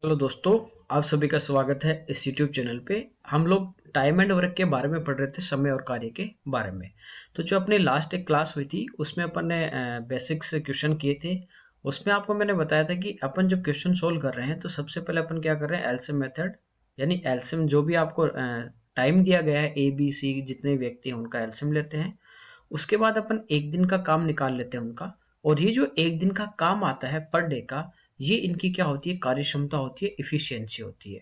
Hello दोस्तों, आप सभी का स्वागत है इस यूट्यूब चैनल पे। हम लोग टाइम एंड वर्क के बारे में पढ़ रहे थे, समय और कार्य के बारे में। तो जो अपनी लास्ट एक क्लास हुई थी उसमें अपन ने बेसिक्स क्वेश्चन किए थे। उसमें आपको मैंने बताया था कि अपन जब क्वेश्चन सोल्व कर रहे हैं तो सबसे पहले अपन क्या कर रहे हैं, एलसीएम मेथड। यानी एलसीएम जो भी आपको टाइम दिया गया है, ए बी सी जितने व्यक्ति हैं उनका एलसीएम लेते हैं। उसके बाद अपन एक दिन का काम निकाल लेते हैं उनका। और ये जो एक दिन का काम आता है पर डे का, ये इनकी क्या होती है, कार्य क्षमता होती है, इफिशियंसी होती है।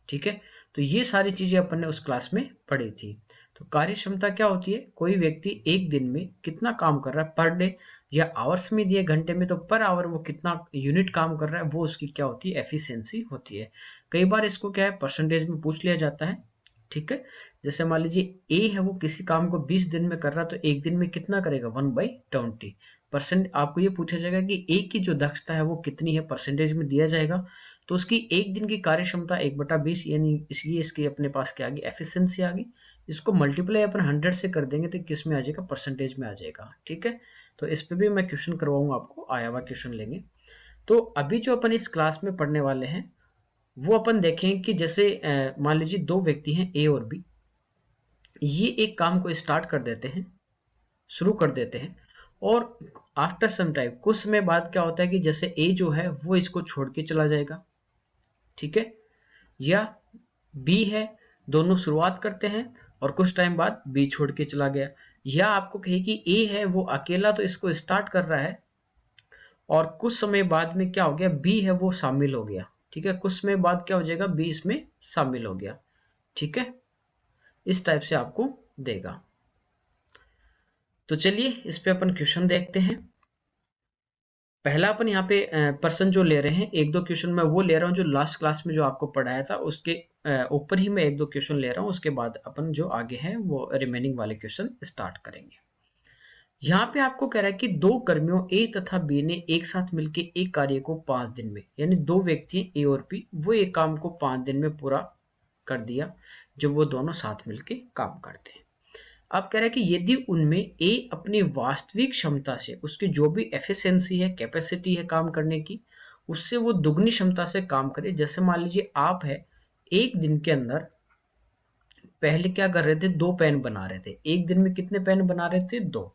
ठीक है। तो ये सारी चीजें अपन ने उस क्लास में पढ़ी थी। तो कार्य क्षमता क्या होती है, कोई व्यक्ति एक दिन में कितना काम कर रहा है पर डे, या आवर्स में दिए घंटे में तो पर आवर वो कितना यूनिट काम कर रहा है, वो उसकी क्या होती है, एफिशिएंसी होती है। कई बार इसको क्या है, परसेंटेज में पूछ लिया जाता है। ठीक है। जैसे मान लीजिए ए है, वो किसी काम को 20 दिन में कर रहा है तो एक दिन में कितना करेगा, 1/20%। आपको ये पूछा जाएगा कि ए की जो दक्षता है वो कितनी है, परसेंटेज में दिया जाएगा। तो उसकी एक दिन की कार्य क्षमता 1/20, यानी इसकी अपने पास क्या आ गई, एफिशिएंसी आ गई। इसको मल्टीप्लाई अपन 100 से कर देंगे तो किस में आ जाएगा, परसेंटेज में आ जाएगा। ठीक है। तो इस पे भी मैं क्वेश्चन करवाऊंगा, आपको आया हुआ क्वेश्चन लेंगे। तो अभी जो अपन इस क्लास में पढ़ने वाले हैं वो अपन देखें कि जैसे मान लीजिए दो व्यक्ति हैं, ए और बी। ये एक काम को स्टार्ट कर देते हैं, शुरू कर देते हैं। और आफ्टर सम टाइम, कुछ समय बाद क्या होता है कि जैसे ए जो है वो इसको छोड़ के चला जाएगा। ठीक है। या बी है, दोनों शुरुआत करते हैं और कुछ टाइम बाद बी छोड़ के चला गया। या आपको कहे कि ए है वो अकेला तो इसको स्टार्ट कर रहा है, और कुछ समय बाद में क्या हो गया, बी है वो शामिल हो गया। ठीक है। कुछ समय बाद क्या हो जाएगा, बी इसमें शामिल हो गया। ठीक है। इस टाइप से आपको देगा। तो चलिए इस पे अपन क्वेश्चन देखते हैं। पहला अपन यहाँ पे पर्सन जो ले रहे हैं, एक दो क्वेश्चन मैं वो ले रहा हूँ जो लास्ट क्लास में जो आपको पढ़ाया था उसके ऊपर ही मैं एक दो क्वेश्चन ले रहा हूँ। उसके बाद अपन जो आगे हैं वो रिमेनिंग वाले क्वेश्चन स्टार्ट करेंगे। यहाँ पे आपको कह रहा है कि दो कर्मियों ए तथा बी ने एक साथ मिलकर एक कार्य को 5 दिन में, यानी दो व्यक्ति ए और बी, वो एक काम को 5 दिन में पूरा कर दिया जब वो दोनों साथ मिलकर काम करते हैं। आप कह रहे हैं कि यदि उनमें ए अपनी वास्तविक क्षमता से, उसकी जो भी एफिशिएंसी है, कैपेसिटी है काम करने की, उससे वो दुगनी क्षमता से काम करे। जैसे मान लीजिए आप है, एक दिन के अंदर पहले क्या कर रहे थे, 2 पेन बना रहे थे। एक दिन में कितने पेन बना रहे थे, 2।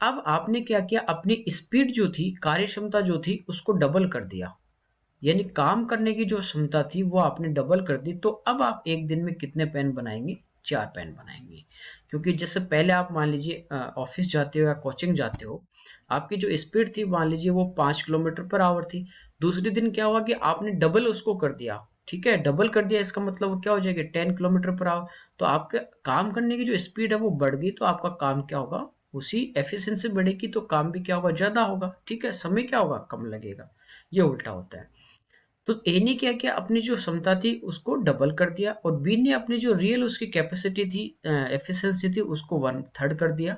अब आपने क्या किया, अपनी स्पीड जो थी, कार्य क्षमता जो थी, उसको डबल कर दिया। यानी काम करने की जो क्षमता थी वो आपने डबल कर दी। तो अब आप एक दिन में कितने पेन बनाएंगे, 4 पेन बनाएंगे। क्योंकि जैसे पहले आप मान लीजिए ऑफिस जाते हो या कोचिंग जाते हो, आपकी जो स्पीड थी मान लीजिए वो 5 किलोमीटर पर आवर थी। दूसरे दिन क्या हुआ कि आपने डबल उसको कर दिया। ठीक है, डबल कर दिया, इसका मतलब वो क्या हो जाएगा, 10 किलोमीटर पर आवर। तो आपके काम करने की जो स्पीड है वो बढ़ गई, तो आपका काम क्या होगा, उसी एफिशिएंसी बढ़ेगी तो काम भी क्या होगा, ज्यादा होगा। ठीक है, समय क्या होगा, कम लगेगा। ये उल्टा होता है। तो ए ने क्या किया, अपनी जो क्षमता थी उसको डबल कर दिया, और बी ने अपनी जो रियल उसकी कैपेसिटी थी, एफिशिएंसी थी, उसको 1/3 कर दिया।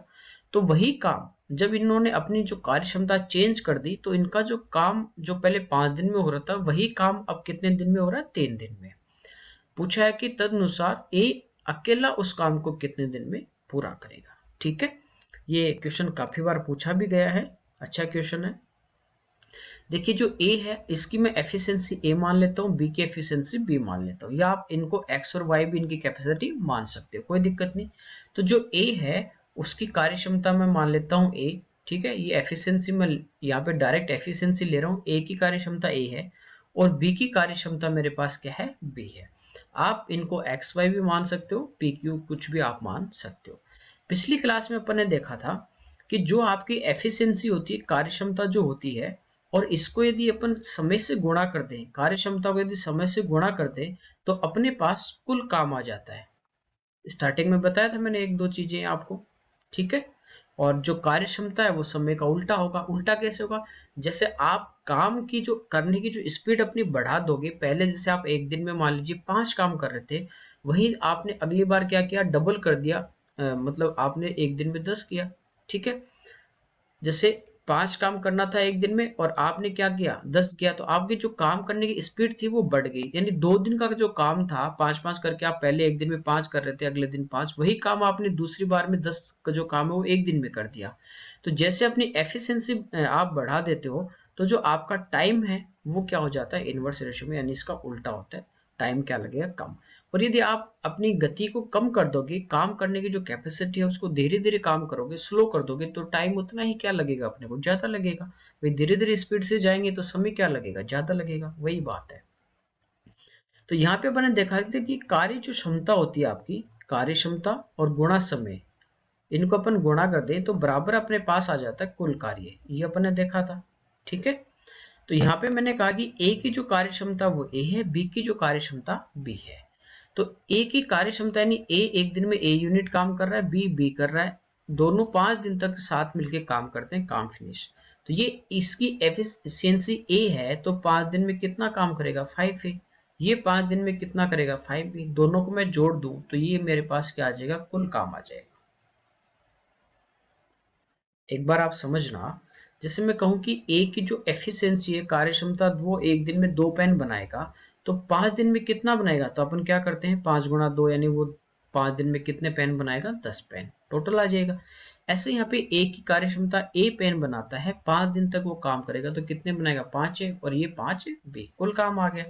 तो वही काम जब इन्होंने अपनी जो कार्य क्षमता चेंज कर दी, तो इनका जो काम जो पहले 5 दिन में हो रहा था, वही काम अब कितने दिन में हो रहा है, 3 दिन में। पूछा है कि तदनुसार ए अकेला उस काम को कितने दिन में पूरा करेगा। ठीक है। ये क्वेश्चन काफी बार पूछा भी गया है, अच्छा क्वेश्चन है। देखिए जो ए है, इसकी मैं एफिशिएंसी ए मान लेता हूँ, बी की एफिशिएंसी बी मान लेता हूँ, या आप इनको एक्स और वाई भी इनकी कैपेसिटी मान सकते हो, कोई दिक्कत नहीं। तो जो ए है उसकी कार्य क्षमता मैं मान लेता हूँ ए। ठीक है, ये एफिशिएंसी मैं यहाँ पे डायरेक्ट एफिशिएंसी ले रहा हूँ। ए की कार्य क्षमता ए है और बी की कार्य क्षमता मेरे पास क्या है, बी है। आप इनको एक्स वाई भी मान सकते हो, पी क्यू कुछ भी आप मान सकते हो। पिछली क्लास में अपन ने देखा था कि जो आपकी एफिशिएंसी होती है, कार्य क्षमता जो होती है, और इसको यदि अपन समय से गुणा कर दें, कार्य क्षमता को यदि समय से गुणा कर दें, तो अपने पास कुल काम आ जाता है। स्टार्टिंग में बताया था मैंने एक दो चीजें आपको। ठीक है। और जो कार्य क्षमता है वो समय का उल्टा होगा। उल्टा कैसे होगा, जैसे आप काम की जो करने की जो स्पीड अपनी बढ़ा दोगे, पहले जैसे आप एक दिन में मान लीजिए 5 काम कर रहे थे, वही आपने अगली बार क्या किया, डबल कर दिया। मतलब आपने एक दिन में 10 किया। ठीक है। जैसे 5 काम करना था एक दिन में और आपने क्या किया, 10 किया, तो आपकी जो काम करने की स्पीड थी वो बढ़ गई। यानी 2 दिन का जो काम था, 5-5 करके आप पहले एक दिन में 5 कर रहे थे, अगले दिन 5, वही काम आपने दूसरी बार में 10 का जो काम है वो एक दिन में कर दिया। तो जैसे अपनी एफिशिएंसी आप बढ़ा देते हो, तो जो आपका टाइम है वो क्या हो जाता है इनवर्स रेशियो में, यानी इसका उल्टा होता है, टाइम क्या लगेगा कम। और यदि आप अपनी गति को कम कर दोगे, काम करने की जो कैपेसिटी है उसको धीरे धीरे काम करोगे, स्लो कर दोगे, तो टाइम उतना ही क्या लगेगा अपने को, ज्यादा लगेगा। भाई धीरे धीरे स्पीड से जाएंगे तो समय क्या लगेगा, ज्यादा लगेगा, वही बात है। तो यहाँ पे मैंने देखा था कि कार्य जो क्षमता होती है आपकी, कार्य क्षमता और गुणा समय, इनको अपन गुणा कर दें तो बराबर अपने पास आ जाता है कुल कार्य, ये अपन ने देखा था। ठीक है, तो यहाँ पे मैंने कहा कि ए की जो कार्य क्षमता वो ए है, बी की जो कार्य क्षमता बी है। तो ए की कार्य क्षमता यानी ए एक दिन में ए यूनिट काम कर रहा है, बी कर रहा है, दोनों 5 दिन तक साथ मिलके काम करते हैं, काम फिनिश। तो ये इसकी एफिशिएंसी ए है, तो 5 दिन में कितना काम करेगा, 5 है। ये 5 दिन में कितना करेगा, 5 भी। दोनों को मैं जोड़ दूं तो ये मेरे पास क्या आ जाएगा, कुल काम आ जाएगा। एक बार आप समझना, जैसे मैं कहूं कि ए की जो एफिशिएंसी है, कार्य क्षमता, वो एक दिन में 2 पेन बनाएगा, तो 5 दिन में कितना बनाएगा, तो अपन क्या करते हैं 5 गुणा 2, यानी वो 5 दिन में कितने पेन बनाएगा, 10 पेन टोटल आ जाएगा। ऐसे यहाँ पे ए की कार्य क्षमता, ए पेन बनाता है, 5 दिन तक वो काम करेगा, तो कितने बनाएगा, 5 है, और ये 5 है, बी, कुल काम आ गया।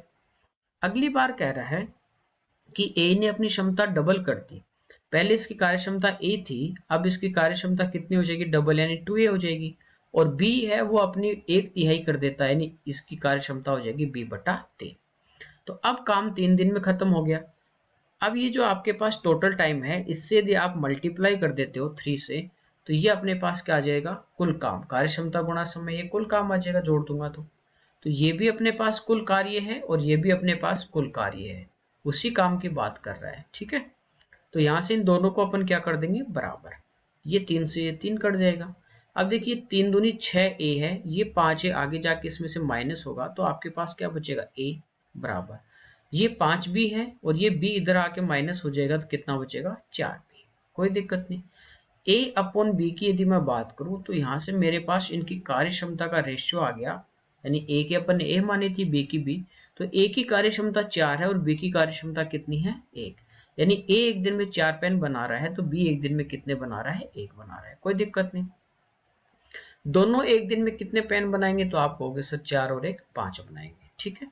अगली बार कह रहा है कि ए ने अपनी क्षमता डबल कर दी। पहले इसकी कार्य क्षमता ए थी, अब इसकी कार्य क्षमता कितनी हो जाएगी, डबल, यानी 2a हो जाएगी। और बी है वो अपनी 1/3 कर देता है, यानी इसकी कार्य क्षमता हो जाएगी b/3। तो अब काम 3 दिन में खत्म हो गया। अब ये जो आपके पास टोटल टाइम है, इससे यदि आप मल्टीप्लाई कर देते हो 3 से, तो ये अपने पास क्या आ जाएगा, कुल काम, कार्य क्षमता गुणा समय, ये कुल काम आ जाएगा, जोड़ दूंगा तो ये भी अपने पास कुल कार्य है और ये भी अपने पास कुल कार्य है, उसी काम की बात कर रहा है। ठीक है, तो यहां से इन दोनों को अपन क्या कर देंगे, बराबर। ये 3 से ये 3 कट जाएगा। अब देखिए 3 दूनी 6a है, ये 5 है, आगे जाके इसमें से माइनस होगा, तो आपके पास क्या बचेगा, a बराबर। ये 5 भी है और ये b इधर आके माइनस हो जाएगा, तो कितना बचेगा, 4b। कोई दिक्कत नहीं। a अपॉन b की यदि मैं बात करूं, तो यहां से मेरे पास इनकी कार्य क्षमता का रेशियो आ गया, यानी a की अपन ने a मानी थी, b की b, तो a की कार्य क्षमता 4 है और b की कार्य क्षमता कितनी है, 1। यानी a एक दिन में 4 पेन बना रहा है, तो b एक दिन में कितने बना रहा है, 1 बना रहा है। कोई दिक्कत नहीं। दोनों एक दिन में कितने पेन बनाएंगे, तो आप कहोगे सर 4 और 1 5 बनाएंगे। ठीक है,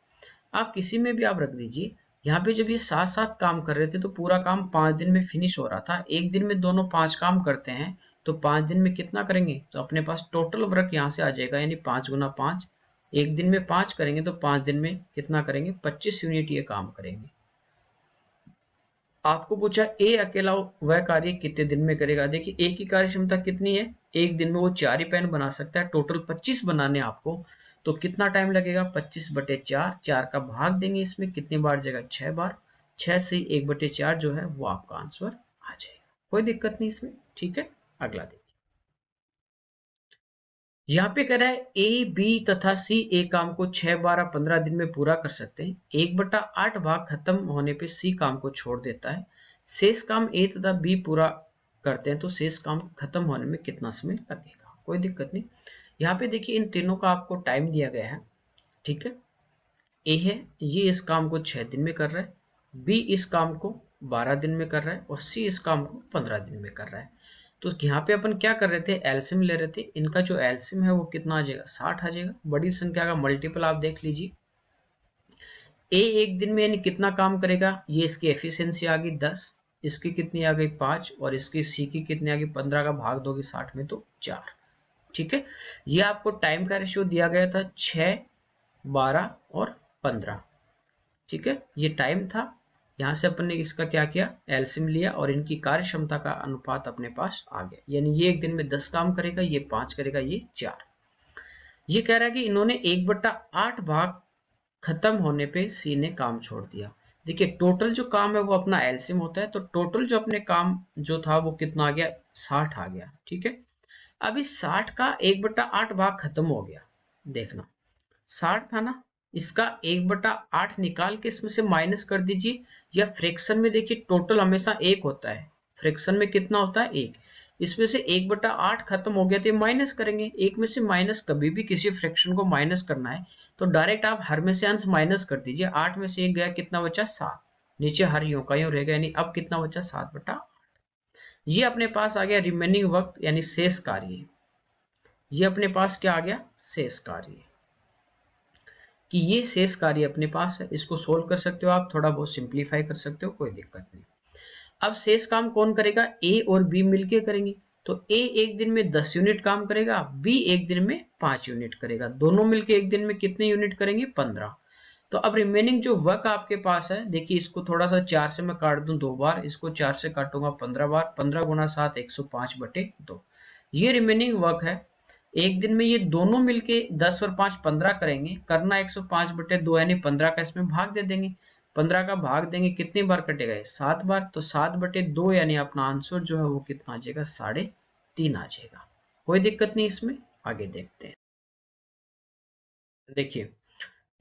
आप किसी में भी आप रख दीजिए। यहाँ पे जब ये साथ साथ काम कर रहे थे तो पूरा काम 5 दिन में फिनिश हो रहा था। एक दिन में दोनों 5 काम करते हैं, तो 5 दिन में कितना करेंगे, तो अपने पास टोटल वर्क यहाँ से आ जाएगा, यानी 5 गुना 5। एक दिन में 5 करेंगे तो 5 दिन में कितना करेंगे, 25 यूनिट ये काम करेंगे। आपको पूछा ए अकेला वह कार्य कितने दिन में करेगा। देखिए ए की कार्य क्षमता कितनी है, एक दिन में वो 4 ही पेन बना सकता है, टोटल 25 बनाने आपको, तो कितना टाइम लगेगा, 25/4, 4 का भाग देंगे, इसमें कितनी बार जाएगा, 6 बार, 6 से 1/4 जो है वो आपका आंसर आ जाएगा। कोई दिक्कत नहीं इसमें। ठीक है, अगला देखिए। यहाँ पे कह रहा है ए बी तथा सी एक काम को 6, 12, 15 दिन में पूरा कर सकते हैं। 1/8 भाग खत्म होने पे सी काम को छोड़ देता है। शेष काम ए तथा बी पूरा करते हैं, तो शेष काम खत्म होने में कितना समय लगेगा। कोई दिक्कत नहीं। यहाँ पे देखिए इन तीनों का आपको टाइम दिया गया है। ठीक है, ए है ये इस काम को 6 दिन में कर रहा है, बी इस काम को 12 दिन में कर रहा है और सी इस काम को 15 दिन में कर रहा है। तो यहाँ पे अपन क्या कर रहे थे, एलसीएम ले रहे थे। इनका जो एलसीएम है वो कितना आ जाएगा, 60 आ जाएगा। बड़ी संख्या का मल्टीपल आप देख लीजिए। ए एक दिन में यानी कितना काम करेगा, ये इसकी एफिशिएंसी आ गई 10, इसकी कितनी आ गई 5, और इसकी सी की कितनी आ गई 15 का भाग दोगे 60 में तो 4। ठीक है, ये आपको टाइम का रेशियो दिया गया था 6, 12 और 15। ठीक है, ये टाइम था। यहाँ से अपन ने इसका क्या किया, एलसीएम लिया और इनकी कार्य क्षमता का अनुपात अपने पास आ गया। यानी ये एक दिन में 10 काम करेगा, ये 5 करेगा, ये 4। ये कह रहा है कि इन्होंने 1/8 भाग खत्म होने पे सी ने काम छोड़ दिया। देखिए टोटल जो काम है वो अपना एलसीएम होता है, तो टोटल जो अपने काम जो था वो कितना आ गया, 60 आ गया। ठीक है, अब इस 60 का 1/8 भाग खत्म हो गया। देखना 60 था ना, इसका 1/8 निकाल के इसमें से माइनस कर दीजिए, या फ्रैक्शन में देखिए टोटल हमेशा 1 होता है, फ्रैक्शन में कितना होता है, 1। इसमें से 1/8 खत्म हो गया तो माइनस करेंगे। एक में से माइनस, कभी भी किसी फ्रैक्शन को माइनस करना है तो डायरेक्ट आप हर में से अंश माइनस कर दीजिए। 8 में से 1 गया, कितना बचा, 7। नीचे हर यूं का यूं रहेगा, यानी अब कितना बचा, 7/8। ये अपने पास आ गया रिमेनिंग वक्त, यानी शेष कार्य। ये अपने पास क्या आ गया, शेष कार्य। कि ये शेष कार्य अपने पास है, इसको सोल्व कर सकते हो आप, थोड़ा बहुत सिंप्लीफाई कर सकते हो, कोई दिक्कत नहीं। अब शेष काम कौन करेगा, ए और बी मिलके करेंगे। तो ए एक दिन में 10 यूनिट काम करेगा, बी एक दिन में 5 यूनिट करेगा, दोनों मिलके एक दिन में कितने यूनिट करेंगे, 15। तो अब रिमेनिंग जो वर्क आपके पास है, देखिए इसको थोड़ा सा 4 से मैं काट दूं 2 बार, इसको 4 से काटूंगा 15 बार, 15 गुना 7 105/2। ये रिमेनिंग वर्क है। एक दिन में ये दोनों मिलके 10 और 5 15 करेंगे, करना 105/2 यानी 15 का इसमें भाग दे देंगे। 15 का भाग देंगे, कितनी बार कटेगा ये, 7 बार। तो 7/2 यानी अपना आंसर जो है वो कितना आ जाएगा, 3.5 आ जाएगा। कोई दिक्कत नहीं इसमें, आगे देखते हैं। देखिए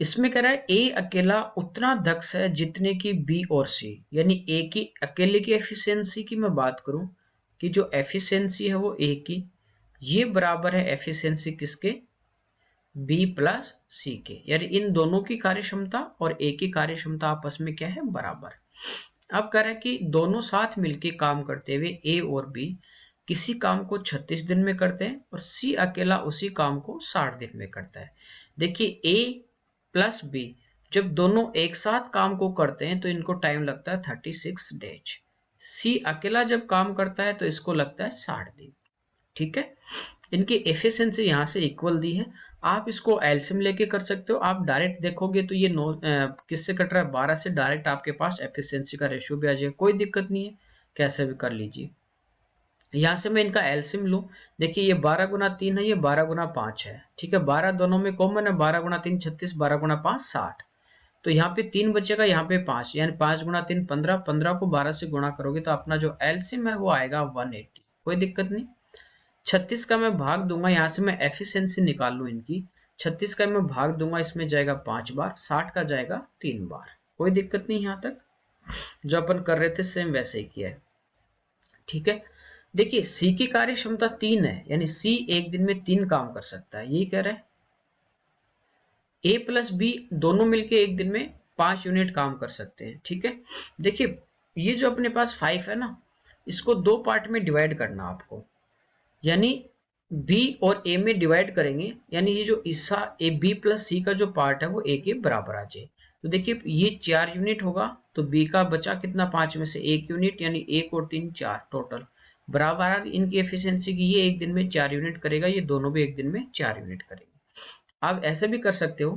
इसमें कह रहा है ए अकेला उतना दक्ष है जितने की बी और सी, यानी ए की अकेले की एफिशिएंसी की मैं बात करूं कि जो एफिशिएंसी है वो ए की, ये बराबर है एफिशिएंसी किसके, बी प्लस सी के, यानी इन दोनों की कार्यक्षमता और ए की कार्यक्षमता आपस में क्या है, बराबर। अब कह रहा है कि दोनों साथ मिलकर काम करते हुए ए और बी किसी काम को 36 दिन में करते हैं और सी अकेला उसी काम को 60 दिन में करता है। देखिए ए प्लस बी जब दोनों एक साथ काम को करते हैं तो इनको टाइम लगता है 36 डेज। सी अकेला जब काम करता है तो इसको लगता है 60 दिन। ठीक है, इनकी एफिशिएंसी यहां से इक्वल दी है। आप इसको एलसीएम लेके कर सकते हो। आप डायरेक्ट देखोगे तो ये किससे कट रहा है, 12 से, डायरेक्ट आपके पास एफिशिएंसी का रेशियो भी आ जाएगा, कोई दिक्कत नहीं है, कैसे भी कर लीजिए। यहां से मैं इनका एलसीएम लूं, देखिए ये 12 गुना 3 है, ये 12 गुना 5 है। ठीक है, 12 दोनों में कॉमन है, 12 गुना 3 36, 12 गुना 5 60। तो यहाँ पे 3 बचेगा, यहाँ पे 5, यानी 5 गुना 3 15, 15 को 12 से गुणा करोगे तो अपना जो एलसीएम है वो आएगा 180। कोई दिक्कत नहीं। 36 का मैं भाग दूंगा, यहाँ से मैं एफिशिएंसी निकाल लूं इनकी, 36 का मैं भाग दूंगा, इसमें जाएगा 5 बार, 60 का जाएगा 3 बार। कोई दिक्कत नहीं, यहाँ तक जो अपन कर रहे थे सेम वैसे ही किया है। ठीक है, देखिए सी की कार्य क्षमता 3 है, यानी सी एक दिन में 3 काम कर सकता है, यही कह रहे हैं। ए प्लस बी दोनों मिलके एक दिन में 5 यूनिट काम कर सकते हैं। ठीक है, देखिए ये जो अपने पास 5 है ना, इसको 2 पार्ट में डिवाइड करना आपको, यानी बी और ए में डिवाइड करेंगे, यानी ये जो हिस्सा ए बी प्लस सी का जो पार्ट है वो ए के बराबर आ जाए। तो देखिए ये 4 यूनिट होगा, तो बी का बचा कितना, 5 में से 1 यूनिट, यानी 1 और 3 4 टोटल बराबर इनकी एफिशिएंसी की। ये एक दिन में 4 यूनिट करेगा, ये दोनों भी एक दिन में 4 यूनिट करेंगे। आप ऐसे भी कर सकते हो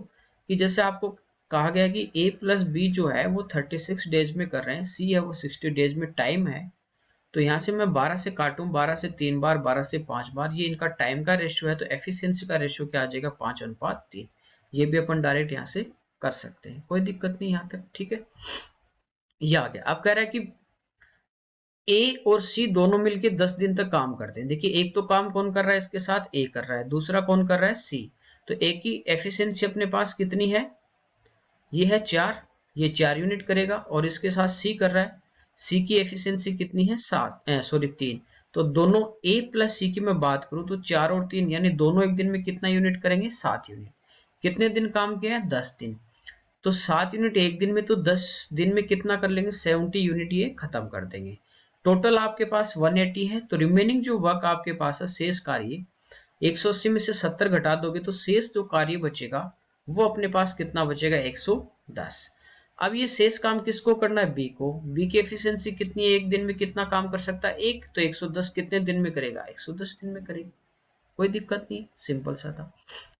कि जैसे आपको कहा गया कि ए प्लस बी जो है वो 36 डेज में कर रहे हैं, सी है वो 60 डेज में टाइम है, तो यहाँ से मैं 12 से काटूं, 12 से 3 बार, 12 से 5 बार, ये इनका टाइम का रेशियो है, तो एफिशिएंसी का रेशियो क्या आ जाएगा, 5:3। ये भी अपन डायरेक्ट यहाँ से कर सकते हैं, कोई दिक्कत नहीं यहाँ तक। ठीक है, ये आ गया। अब कह रहा है कि ए और सी दोनों मिलके 10 दिन तक काम करते हैं। देखिए एक तो काम कौन कर रहा है इसके साथ, ए कर रहा है, दूसरा कौन कर रहा है, सी। तो ए की एफिशिएंसी अपने पास कितनी है, ये है 4, ये 4 यूनिट करेगा, और इसके साथ सी कर रहा है, सी की एफिशिएंसी कितनी है, 3। तो दोनों ए प्लस सी की मैं बात करूं तो 4 और 3, यानी दोनों एक दिन में कितना यूनिट करेंगे, 7 यूनिट। कितने दिन काम किया है, 10 दिन। तो 7 यूनिट एक दिन में, तो 10 दिन में कितना कर लेंगे, 70 यूनिट ये खत्म कर देंगे। टोटल आपके पास 180 है, तो रिमेनिंग जो वर्क आपके पास है, शेष कार्य 180 में से 70 घटा दोगे तो शेष जो कार्य बचेगा वो अपने पास कितना बचेगा, 110। अब ये शेष काम किसको करना है, बी को। बी की एफिशिएंसी कितनी है, एक दिन में कितना काम कर सकता है, एक, तो 110 कितने दिन में करेगा, 110 दिन में करेगा। कोई दिक्कत नहीं, सिंपल सा था।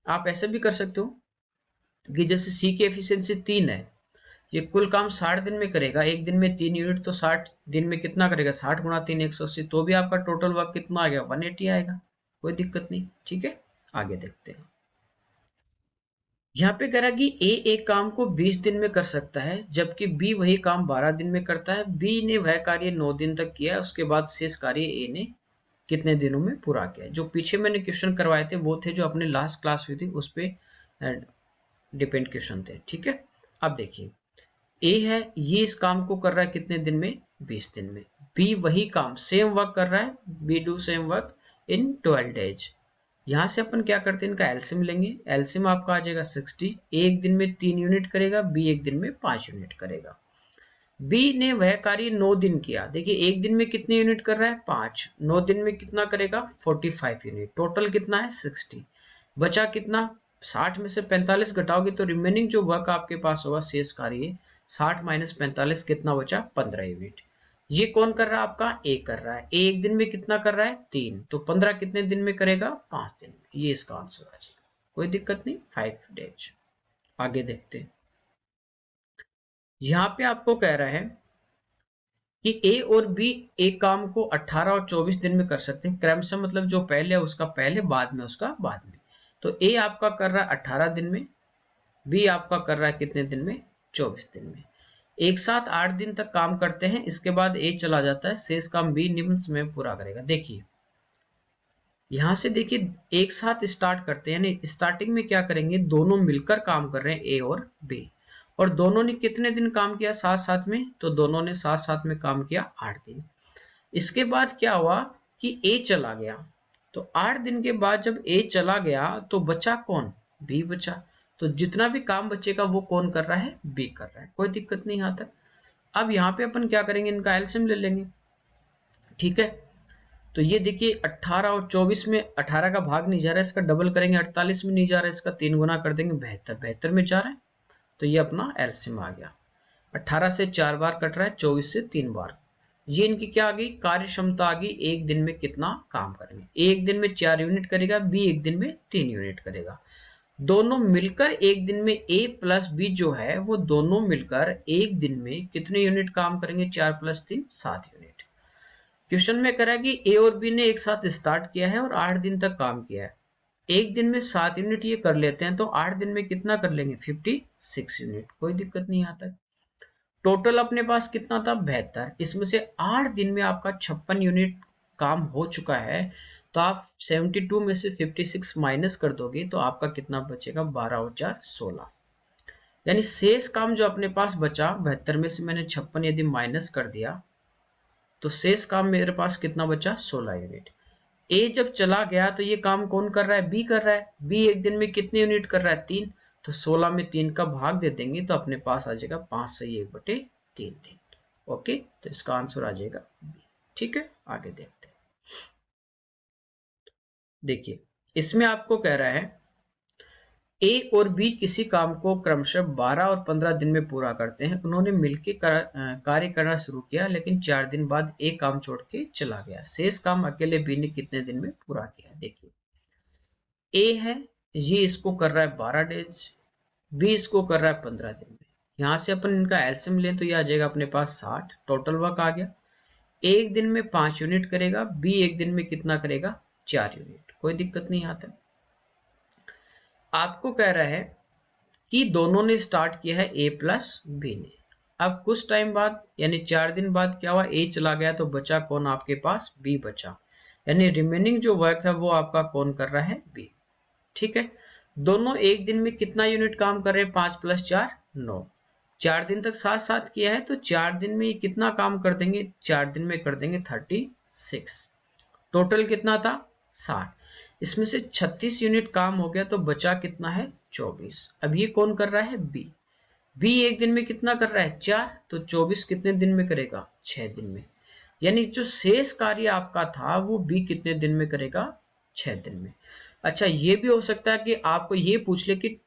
आप ऐसे भी कर सकते हो कि जैसे सी की एफिशिएंसी 3 है, ये कुल काम 60 दिन में करेगा, एक दिन में 3 यूनिट, तो 60 दिन में कितना करेगा, 60 गुणा 3 180, तो भी आपका टोटल वर्क कितना आ गया, 180 आएगा। कोई दिक्कत नहीं। ठीक है, आगे देखते हैं। यहाँ पे कह रहा कि ए एक काम को 20 दिन में कर सकता है, जबकि बी वही काम 12 दिन में करता है। बी ने वह कार्य 9 दिन तक किया, उसके बाद शेष कार्य ए ने कितने दिनों में पूरा किया। जो पीछे मैंने क्वेश्चन करवाए थे वो थे जो अपने लास्ट क्लास हुई थी उस पर डिपेंड क्वेश्चन थे। ठीक है, अब देखिए ए है, ये इस काम को कर रहा है कितने दिन में, 20 दिन में। बी वही काम सेम वर्क कर रहा है, B do same work in 12 days. यहां से अपन क्या करते हैं, इनका एलसीएम लेंगे। एलसीएम आपका आ जाएगा 60। एक दिन में 3 यूनिट करेगा, बी एक दिन में 5 यूनिट करेगा। बी ने वह कार्य 9 दिन किया। देखिए एक दिन में कितने यूनिट कर रहा है, 5, 9 दिन में कितना करेगा, 45 यूनिट। टोटल कितना है, 60। बचा कितना, 60 में से 45 घटाओगे तो रिमेनिंग जो वर्क आपके पास होगा शेष कार्य 60 माइनस 45 कितना बचा 15 यूनिट। ये कौन कर रहा है आपका ए कर रहा है। ए एक दिन में कितना कर रहा है 3, तो 15 कितने दिन में करेगा 5 दिन में। ये इसका आंसर आ जाएगा, कोई दिक्कत नहीं 5 डेज। आगे देखते हैं, यहाँ पे आपको कह रहा है कि ए और बी एक काम को 18 और 24 दिन में कर सकते हैं क्रमशः, मतलब जो पहले है उसका पहले बाद में उसका बाद में। तो ए आपका कर रहा है 18 दिन में, बी आपका कर रहा है कितने दिन में 24 दिन में। एक साथ 8 दिन तक काम करते हैं, इसके बाद ए चला जाता है, शेष काम बी निम्न समय में पूरा करेगा। देखिए यहां से देखिए एक साथ स्टार्ट करते हैं, यानी स्टार्टिंग में क्या करेंगे दोनों मिलकर काम कर रहे हैं ए और बी, और दोनों ने कितने दिन काम किया साथ साथ में, तो दोनों ने साथ साथ में काम किया 8 दिन। इसके बाद क्या हुआ कि ए चला गया, तो 8 दिन के बाद जब ए चला गया तो बचा कौन, बी बचा। तो जितना भी काम बचेगा वो कौन कर रहा है, बी कर रहा है, कोई दिक्कत नहीं यहाँ तक। अब यहाँ पे अपन क्या करेंगे, इनका एलसीएम ले लेंगे, ठीक है। तो ये देखिए 18 और 24 में 18 का भाग नहीं जा रहा है, इसका डबल करेंगे, 48 में नहीं जा रहा है, इसका 3 गुना कर देंगे, 72, 72 में जा रहा है, तो ये अपना एलसीएम आ गया। 18 से 4 बार कट रहा है, 24 से 3 बार। ये इनकी क्या आ गई, कार्य क्षमता आ गई, एक दिन में कितना काम करेंगे। एक दिन में 4 यूनिट करेगा, बी एक दिन में 3 यूनिट करेगा। दोनों मिलकर एक दिन में ए प्लस बी जो है वो दोनों मिलकर एक दिन में कितने यूनिट काम करेंगे, 4 + 3 7 यूनिट। क्वेश्चन में कह रहा है कि ए और बी ने एक साथ स्टार्ट किया है और 8 दिन तक काम किया है, एक दिन में 7 यूनिट ये कर लेते हैं, तो 8 दिन में कितना कर लेंगे 56 यूनिट, कोई दिक्कत नहीं आता है। टोटल अपने पास कितना था 72, इसमें से 8 दिन में आपका 56 यूनिट काम हो चुका है, तो आप 72 में से 56 माइनस कर दोगे तो आपका कितना बचेगा 12 और 4 16, यानी शेष काम जो अपने पास बचा 72 में से मैंने 56 यदि माइनस कर दिया तो शेष काम मेरे पास कितना बचा 16 यूनिट। ए जब चला गया तो ये काम कौन कर रहा है, बी कर रहा है। बी एक दिन में कितने यूनिट कर रहा है 3, तो 16 में 3 का भाग दे देंगे तो अपने पास आ जाएगा 5 से 1/3 दिन। ओके, तो इसका आंसर आ जाएगा बी। ठीक है, आगे देखते हैं। देखिए इसमें आपको कह रहा है ए और बी किसी काम को क्रमशः 12 और 15 दिन में पूरा करते हैं। उन्होंने मिलकर कार्य करना शुरू किया, लेकिन 4 दिन बाद ए काम छोड़ के चला गया। शेष काम अकेले बी ने कितने दिन में पूरा किया। देखिए ए है, ये इसको कर रहा है 12 डेज, बी इसको कर रहा है 15 दिन में। यहां से अपन इनका एलसीएम लें तो ये आ जाएगा अपने पास 60, टोटल वर्क आ गया। एक दिन में 5 यूनिट करेगा, बी एक दिन में कितना करेगा 4 यूनिट, कोई दिक्कत नहीं आता। आपको कह रहा है कि दोनों ने स्टार्ट किया है ए प्लस बी ने। अब कुछ टाइम बाद यानी 4 दिन बाद क्या हुआ, ए चला गया तो बचा कौन आपके पास, बी बचा, यानी रिमेनिंग जो वर्क है वो आपका कौन कर रहा है, बी। ठीक है, दोनों एक दिन में कितना यूनिट काम कर रहे हैं, 5 + 4 9। 4 दिन तक साथ साथ किया है तो 4 दिन में कितना काम कर देंगे, 4 दिन में कर देंगे 36। टोटल कितना था 60, इसमें से 36 यूनिट काम हो गया तो बचा कितना है 24। अब ये कौन कर रहा है, बी। बी एक दिन में कितना कर रहा है 4, तो 24 कितने दिन में करेगा 6 दिन में, यानी जो शेष कार्य आपका था वो बी कितने दिन में करेगा 6 दिन में। अच्छा ये भी हो सकता है कि आपको ये पूछ ले कि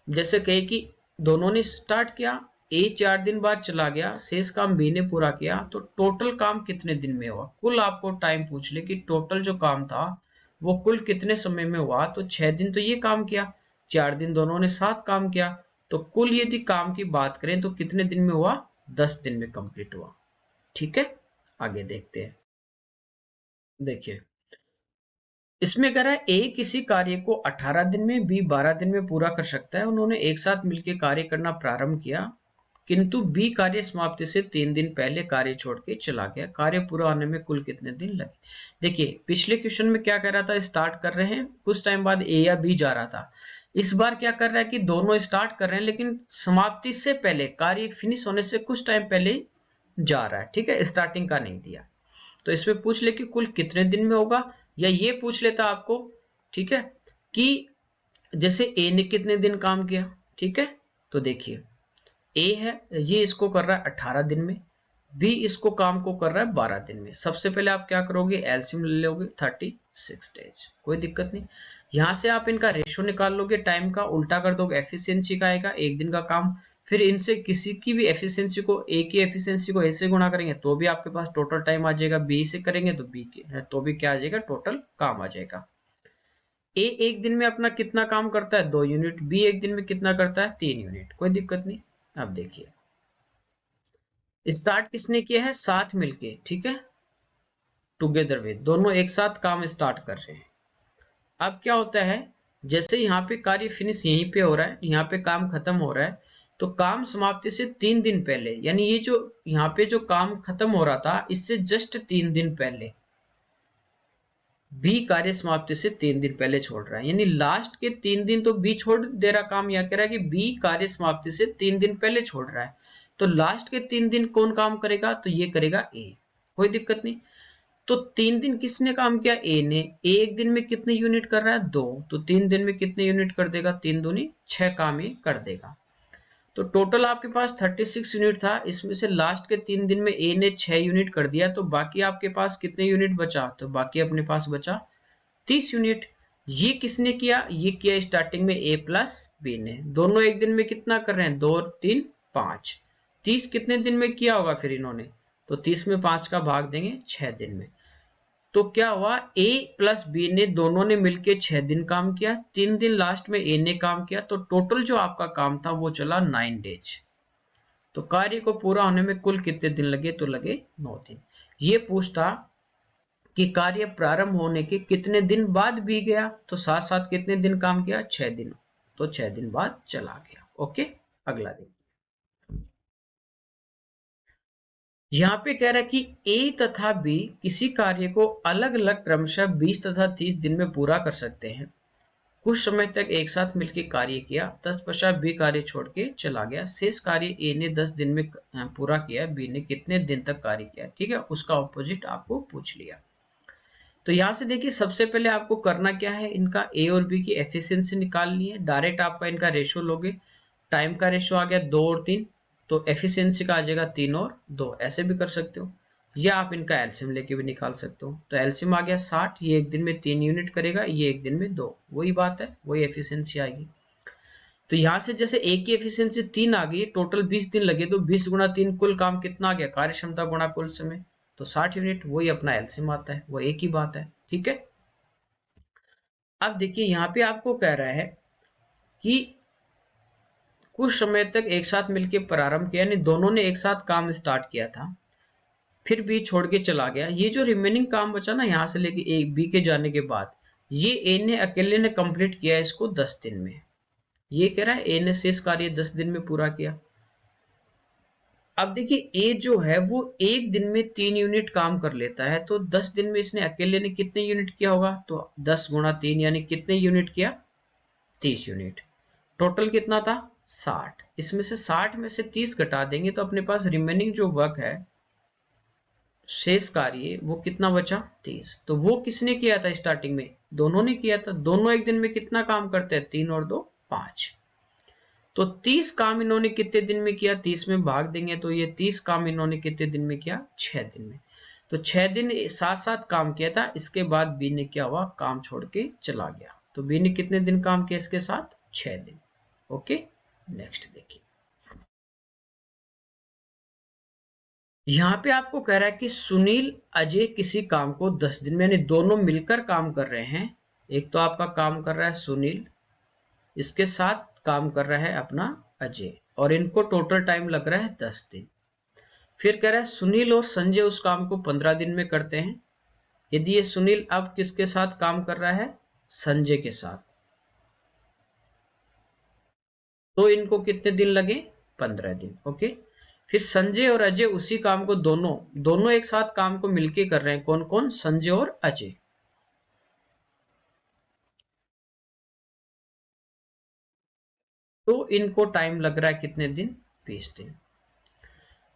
जैसे कहे कि दोनों ने स्टार्ट किया, ए 4 दिन बाद चला गया, शेष काम बी ने पूरा किया, तो टोटल काम कितने दिन में हुआ। कुल आपको टाइम पूछ ले कि टोटल जो काम था वो कुल कितने समय में हुआ, तो 6 दिन तो ये काम किया, 4 दिन दोनों ने साथ काम किया, तो कुल यदि काम की बात करें तो कितने दिन में हुआ, 10 दिन में कंप्लीट हुआ। ठीक है, आगे देखते हैं। देखिए इसमें कह रहा है ए किसी कार्य को 18 दिन में, बी 12 दिन में पूरा कर सकता है। उन्होंने एक साथ मिलकर कार्य करना प्रारंभ किया, किंतु बी कार्य समाप्ति से 3 दिन पहले कार्य छोड़ के चला गया। कार्य पूरा होने में कुल कितने दिन लगे। देखिए पिछले क्वेश्चन में क्या कह रहा था, स्टार्ट कर रहे हैं, कुछ टाइम बाद ए या बी जा रहा था। इस बार क्या कर रहा है कि दोनों स्टार्ट कर रहे हैं लेकिन समाप्ति से पहले, कार्य फिनिश होने से कुछ टाइम पहले जा रहा है। ठीक है, स्टार्टिंग का नहीं दिया, तो इसमें पूछ ले कि कुल कितने दिन में होगा, या ये पूछ लेता आपको, ठीक है, कि जैसे ए ने कितने दिन काम किया। ठीक है, तो देखिए ए है, ये इसको कर रहा है 18 दिन में, बी इसको काम को कर रहा है 12 दिन में। सबसे पहले आप क्या करोगे, एलसीएम ले लोगे 36 डेज, कोई दिक्कत नहीं। यहाँ से आप इनका रेशो निकाल लोगे, टाइम का उल्टा कर दोगे, एफिशिएंसी का आएगा, एक दिन का काम। फिर इनसे किसी की भी एफिशिएंसी को, ए की एफिशिएंसी को ए से गुणा करेंगे तो भी आपके पास टोटल टाइम आ जाएगा, बी से करेंगे तो बी के तो भी क्या आ जाएगा, टोटल काम आ जाएगा। ए एक दिन में अपना कितना काम करता है, 2 यूनिट, बी एक दिन में कितना करता है, 3 यूनिट, कोई दिक्कत नहीं। अब देखिए स्टार्ट किसने किया है, साथ मिलके, ठीक है, टुगेदर विद, दोनों एक साथ काम स्टार्ट कर रहे हैं। अब क्या होता है, जैसे यहाँ पे कार्य फिनिश यहीं पे हो रहा है, यहाँ पे काम खत्म हो रहा है, तो काम समाप्ति से 3 दिन पहले, यानी ये जो यहाँ पे जो काम खत्म हो रहा था इससे जस्ट 3 दिन पहले बी कार्य समाप्ति से 3 दिन पहले छोड़ रहा है, यानी लास्ट के 3 दिन तो बी छोड़ दे रहा काम, या कह रहा है कि बी कार्य समाप्ति से 3 दिन पहले छोड़ रहा है, तो लास्ट के 3 दिन कौन काम करेगा, तो ये करेगा ए, कोई दिक्कत नहीं। तो 3 दिन किसने काम किया, ए ने। ए एक दिन में कितने यूनिट कर रहा है, 2, तो 3 दिन में कितने यूनिट कर देगा, 3 दूनी 6 काम ये कर देगा। तो टोटल आपके पास 36 यूनिट था, इसमें से लास्ट के 3 दिन में ए ने 6 यूनिट कर दिया, तो बाकी आपके पास कितने यूनिट बचा, तो बाकी अपने पास बचा 30 यूनिट। ये किसने किया, ये किया स्टार्टिंग में ए प्लस बी ने, दोनों एक दिन में कितना कर रहे हैं, 2 और 3 5, 30 कितने दिन में किया होगा फिर इन्होंने, तो 30 में 5 का भाग देंगे 6 दिन में। तो क्या हुआ, ए प्लस बी ने दोनों ने मिलके 6 दिन काम किया, 3 दिन लास्ट में ए ने काम किया, तो टोटल जो आपका काम था वो चला 9 डेज। तो कार्य को पूरा होने में कुल कितने दिन लगे, तो लगे 9 दिन। ये पूछता कि कार्य प्रारंभ होने के कितने दिन बाद भी गया, तो साथ साथ कितने दिन काम किया, 6 दिन, तो 6 दिन बाद चला गया। ओके, अगला दिन यहाँ पे कह रहा है कि ए तथा बी किसी कार्य को अलग अलग क्रमशः 20 तथा 30 दिन में पूरा कर सकते हैं। कुछ समय तक एक साथ मिलकर कार्य किया, तत्पश्चात बी कार्य छोड़ के चला गया, शेष कार्य ए ने 10 दिन में पूरा किया, बी ने कितने दिन तक कार्य किया, ठीक है, उसका ऑपोजिट आपको पूछ लिया। तो यहाँ से देखिए सबसे पहले आपको करना क्या है, इनका ए और बी की एफिशिएंसी निकालनी है, डायरेक्ट आपका इनका रेशियो लोगे, टाइम का रेशियो आ गया 2 और 3, तो एफिशिएंसी का आ जाएगा 3 और 2, ऐसे भी कर सकते हो, या आप इनका एलसीएम लेके भी निकाल सकते हो। तो एलसीएम आ गया 60, ये एक दिन में 3 यूनिट करेगा, ये एक दिन में 2, वही बात है, वही एफिशिएंसी आएगी। तो यहाँ से जैसे ए की एफिशिएंसी 3 आ गई, टोटल 20 दिन लगे, तो 20 गुणा 3 कुल काम कितना आ गया, कार्य क्षमता गुणा कुल समय, तो 60 यूनिट, वही अपना एलसीएम आता है, वो एक ही बात है, ठीक है। अब देखिए यहाँ पे आपको कह रहा है कि कुछ समय तक एक साथ मिलकर प्रारंभ किया, यानी दोनों ने एक साथ काम स्टार्ट किया था, फिर बी छोड़ के चला गया। ये जो रिमेनिंग काम बचा ना यहाँ से लेके ए बी के जाने के बाद, ये ए ने अकेले ने कंप्लीट किया इसको 10 दिन में। ये कह रहा है ए ने शेष कार्य 10 दिन में पूरा किया। अब देखिए ए जो है वो एक दिन में 3 यूनिट काम कर लेता है, तो 10 दिन में इसने अकेले ने कितने यूनिट किया होगा, तो 10 गुणा 3 यानी कितने यूनिट किया, 30 यूनिट। टोटल कितना था, 60, इसमें से 60 में से 30 घटा देंगे तो अपने पास रिमेनिंग जो वर्क है, शेष कार्य, वो कितना बचा, 30। तो वो किसने किया था स्टार्टिंग में, दोनों ने किया था, दोनों एक दिन में कितना काम करते हैं, 3 और 2 5, तो 30 काम इन्होंने कितने दिन में किया, 30 में भाग देंगे तो ये 30 काम इन्होंने कितने दिन में किया, 6 दिन में। तो 6 दिन साथ साथ काम किया था, इसके बाद बी ने क्या हुआ, काम छोड़ के चला गया, तो बी ने कितने दिन काम किया इसके साथ, 6 दिन। ओके, नेक्स्ट देखिए यहाँ पे आपको कह रहा है कि सुनील अजय किसी काम को 10 दिन में, यानी दोनों मिलकर काम कर रहे हैं, एक तो आपका काम कर रहा है सुनील, इसके साथ काम कर रहा है अपना अजय, और इनको टोटल टाइम लग रहा है 10 दिन। फिर कह रहा है सुनील और संजय उस काम को 15 दिन में करते हैं। यदि ये सुनील अब किसके साथ काम कर रहा है, संजय के साथ, तो इनको कितने दिन लगे, 15 दिन। ओके, फिर संजय और अजय उसी काम को दोनों दोनों एक साथ काम को मिलके कर रहे हैं, कौन कौन, संजय और अजय, तो इनको टाइम लग रहा है कितने दिन, 20 दिन।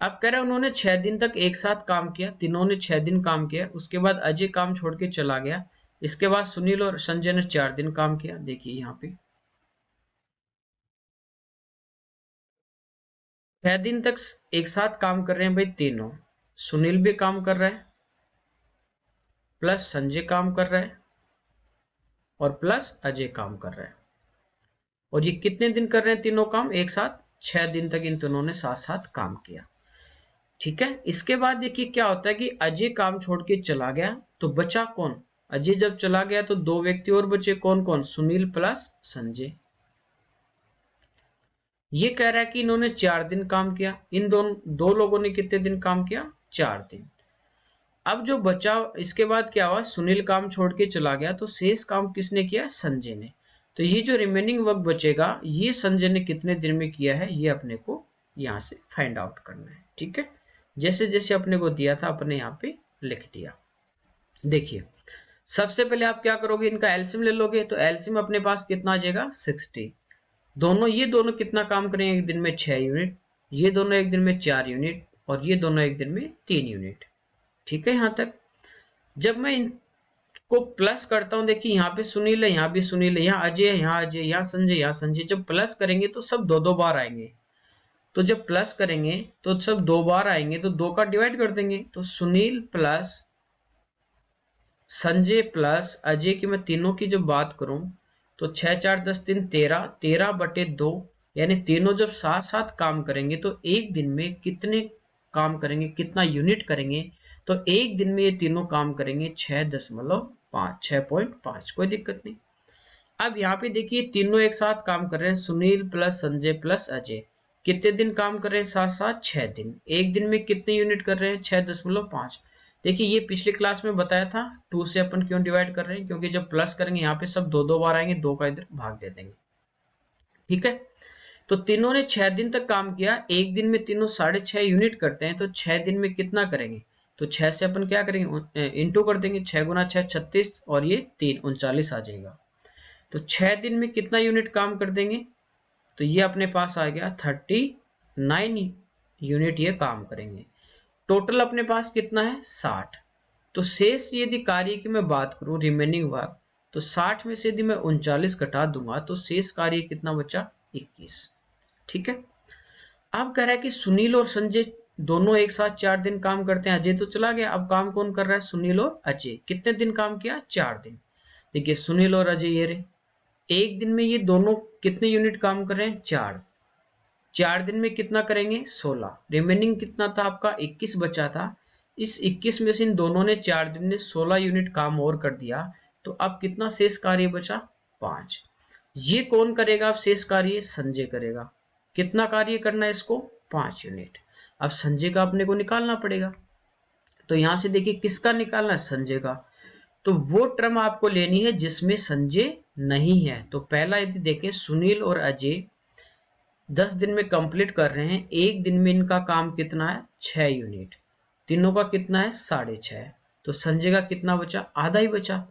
अब कह रहे हैं उन्होंने 6 दिन तक एक साथ काम किया, तीनों ने 6 दिन काम किया, उसके बाद अजय काम छोड़ के चला गया, इसके बाद सुनील और संजय ने 4 दिन काम किया। देखिए यहाँ पे 6 दिन तक एक साथ काम कर रहे हैं भाई तीनों, सुनील भी काम कर रहा है प्लस संजय काम कर रहा है, और प्लस अजय काम कर रहे हैं। और ये कितने दिन कर रहे हैं तीनों काम एक साथ? 6 दिन तक इन तीनों ने साथ साथ काम किया। ठीक है, इसके बाद देखिए क्या होता है कि अजय काम छोड़ के चला गया, तो बचा कौन? अजय जब चला गया तो दो व्यक्ति और बचे, कौन कौन? सुनील प्लस संजय। ये कह रहा है कि इन्होंने 4 दिन काम किया, इन दो लोगों ने कितने दिन काम किया? 4 दिन। अब जो बचा, इसके बाद क्या हुआ? सुनील काम छोड़ के चला गया, तो शेष काम किसने किया? संजय ने। तो ये जो रिमेनिंग वर्क बचेगा, ये संजय ने कितने दिन में किया है, ये अपने को यहां से फाइंड आउट करना है। ठीक है, जैसे जैसे अपने को दिया था अपने यहाँ पे लिख दिया। देखिए, सबसे पहले आप क्या करोगे? इनका एलसीएम ले लोगे, तो एलसीएम अपने पास कितना आ जाएगा? 60। ये दोनों कितना काम करेंगे एक दिन में? 6 यूनिट। ये दोनों एक दिन में 4 यूनिट, और ये दोनों एक दिन में 3 यूनिट। ठीक है, यहां तक। जब मैं इनको प्लस करता हूं, देखिए यहाँ पे सुनील है, यहाँ भी सुनील है, यहाँ अजय है, यहाँ अजय, यहाँ संजय, यहाँ संजय। जब प्लस करेंगे तो सब दो दो बार आएंगे। तो जब प्लस करेंगे तो सब 2 बार आएंगे, तो 2 का डिवाइड कर देंगे। तो सुनील प्लस संजय प्लस अजय की मैं तीनों की जब बात करूं, तो 6 4 10 3 13, 13/2, यानी तीनों जब साथ साथ काम करेंगे तो एक दिन में कितने काम करेंगे, कितना यूनिट करेंगे? तो एक दिन में ये तीनों काम करेंगे 6.5, 6.5। कोई दिक्कत नहीं। अब यहाँ पे देखिए तीनों एक साथ काम कर रहे हैं, सुनील प्लस संजय प्लस अजय। कितने दिन काम कर रहे हैं साथ साथ? 6 दिन। एक दिन में कितने यूनिट कर रहे हैं? 6.5। देखिए ये पिछली क्लास में बताया था, 2 से अपन क्यों डिवाइड कर रहे हैं, क्योंकि जब प्लस करेंगे यहाँ पे सब दो दो बार आएंगे, 2 का इधर भाग दे देंगे। ठीक है, तो तीनों ने 6 दिन तक काम किया। एक दिन में तीनों 6.5 यूनिट करते हैं, तो 6 दिन में कितना करेंगे? तो 6 से अपन क्या करेंगे? इंटू कर देंगे। 6 गुना 6 36, और ये 3 39 आ जाएगा। तो 6 दिन में कितना यूनिट काम कर देंगे? तो ये अपने पास आ गया 39 यूनिट ये काम करेंगे। टोटल अपने पास कितना है? 60। तो शेष यदि कार्य की मैं बात करूं, रिमेनिंग वर्क, तो 60 में से यदि मैं 39 घटा दूंगा तो शेष कार्य कितना बचा? 21। ठीक है, अब कह रहा है कि सुनील और संजय दोनों एक साथ 4 दिन काम करते हैं। अजय तो चला गया, अब काम कौन कर रहा है? सुनील और अजय। कितने दिन काम किया? 4 दिन। देखिए सुनील और अजय ये रहे, एक दिन में ये दोनों कितने यूनिट काम कर रहे हैं? 4। 4 दिन में कितना करेंगे? 16। रिमेनिंग कितना था आपका? 21 बचा था। इस 21 में से इन दोनों ने 4 दिन में 16 यूनिट काम और कर दिया, तो अब कितना शेष कार्य बचा? 5। ये कौन करेगा? अब शेष कार्य संजय करेगा। कितना कार्य करना है इसको? 5 यूनिट। अब संजय का अपने को निकालना पड़ेगा, तो यहां से देखिए किसका निकालना है? संजय का। तो वो टर्म आपको लेनी है जिसमें संजय नहीं है। तो पहला यदि देखें, सुनील और अजय 10 दिन में कंप्लीट कर रहे हैं, एक दिन में इनका काम कितना है? 6 यूनिट। तीनों का कितना है? 6.5। तो संजय का कितना बचा? आधा ही बचा।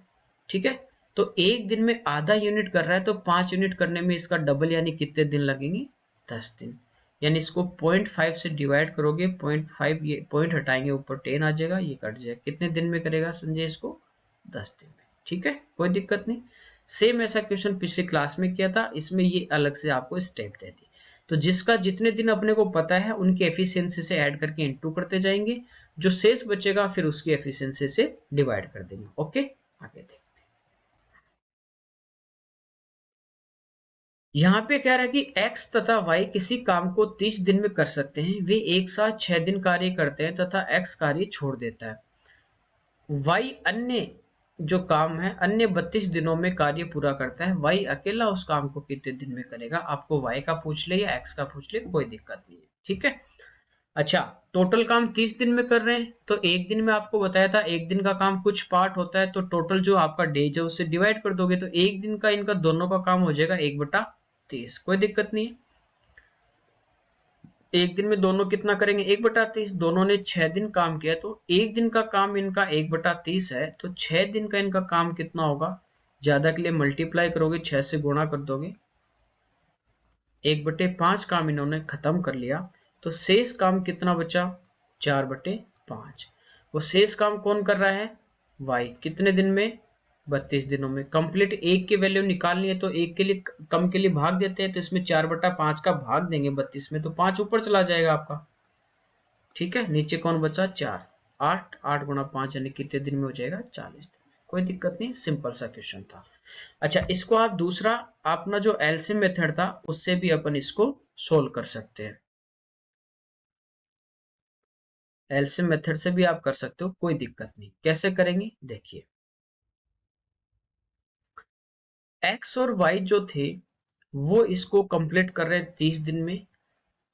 ठीक है, तो एक दिन में आधा यूनिट कर रहा है, तो 5 यूनिट करने में इसका डबल, यानी कितने दिन लगेंगे? 10 दिन। यानी इसको 0.5 से डिवाइड करोगे, 0.5 ये पॉइंट हटाएंगे, ऊपर 10 आ जाएगा, ये कट जाएगा। कितने दिन में करेगा संजय इसको? 10 दिन में। ठीक है, कोई दिक्कत नहीं। सेम ऐसा क्वेश्चन पिछले क्लास में किया था, इसमें ये अलग से आपको स्टेप दे दी। तो जिसका जितने दिन अपने को पता है उनकी एफिशिएंसी से ऐड करके इनटू करते जाएंगे, जो शेष बचेगा फिर उसकी एफिशिएंसी से डिवाइड कर देंगे। ओके, आगे देखते हैं। यहाँ पे कह रहा है कि x तथा y किसी काम को 30 दिन में कर सकते हैं। वे एक साथ 6 दिन कार्य करते हैं तथा x कार्य छोड़ देता है। y अन्य जो काम है अन्य 32 दिनों में कार्य पूरा करता है। y अकेला उस काम को कितने दिन में करेगा? आपको y का पूछ ले या x का पूछ ले, कोई दिक्कत नहीं है। ठीक है, अच्छा, टोटल काम 30 दिन में कर रहे हैं, तो एक दिन में आपको बताया था एक दिन का काम कुछ पार्ट होता है, तो टोटल जो आपका डेज है उससे डिवाइड कर दोगे, तो एक दिन का इनका दोनों का काम हो जाएगा 1/30। कोई दिक्कत नहीं है। एक दिन में दोनों कितना करेंगे? 1/30। दोनों ने 6 दिन काम किया, तो एक दिन का काम इनका 1/30 है, तो 6 दिन का इनका काम कितना होगा? ज्यादा के लिए मल्टीप्लाई करोगे, 6 से गुणा कर दोगे, 1/5 काम इन्होंने खत्म कर लिया, तो शेष काम कितना बचा? 4/5। वो शेष काम कौन कर रहा है? y। कितने दिन में? 32 दिनों में। कंप्लीट एक की वैल्यू निकालनी है, तो एक के लिए कम के लिए भाग देते हैं, तो इसमें 4/5 का भाग देंगे 32 में, तो 5 ऊपर चला जाएगा आपका। ठीक है, नीचे कौन बचा? 4। 8 8 गुणा 5 यानी कितने दिन में हो जाएगा? 40 दिन में। कोई दिक्कत नहीं, सिंपल सा क्वेश्चन था। अच्छा, इसको आप दूसरा अपना जो एलसीएम मेथड था उससे भी अपन इसको सोल्व कर सकते हैं। एलसीएम मेथड से भी आप कर सकते हो, कोई दिक्कत नहीं। कैसे करेंगे देखिए, एक्स और वाई जो थे वो इसको कंप्लीट कर रहे हैं 30 दिन में,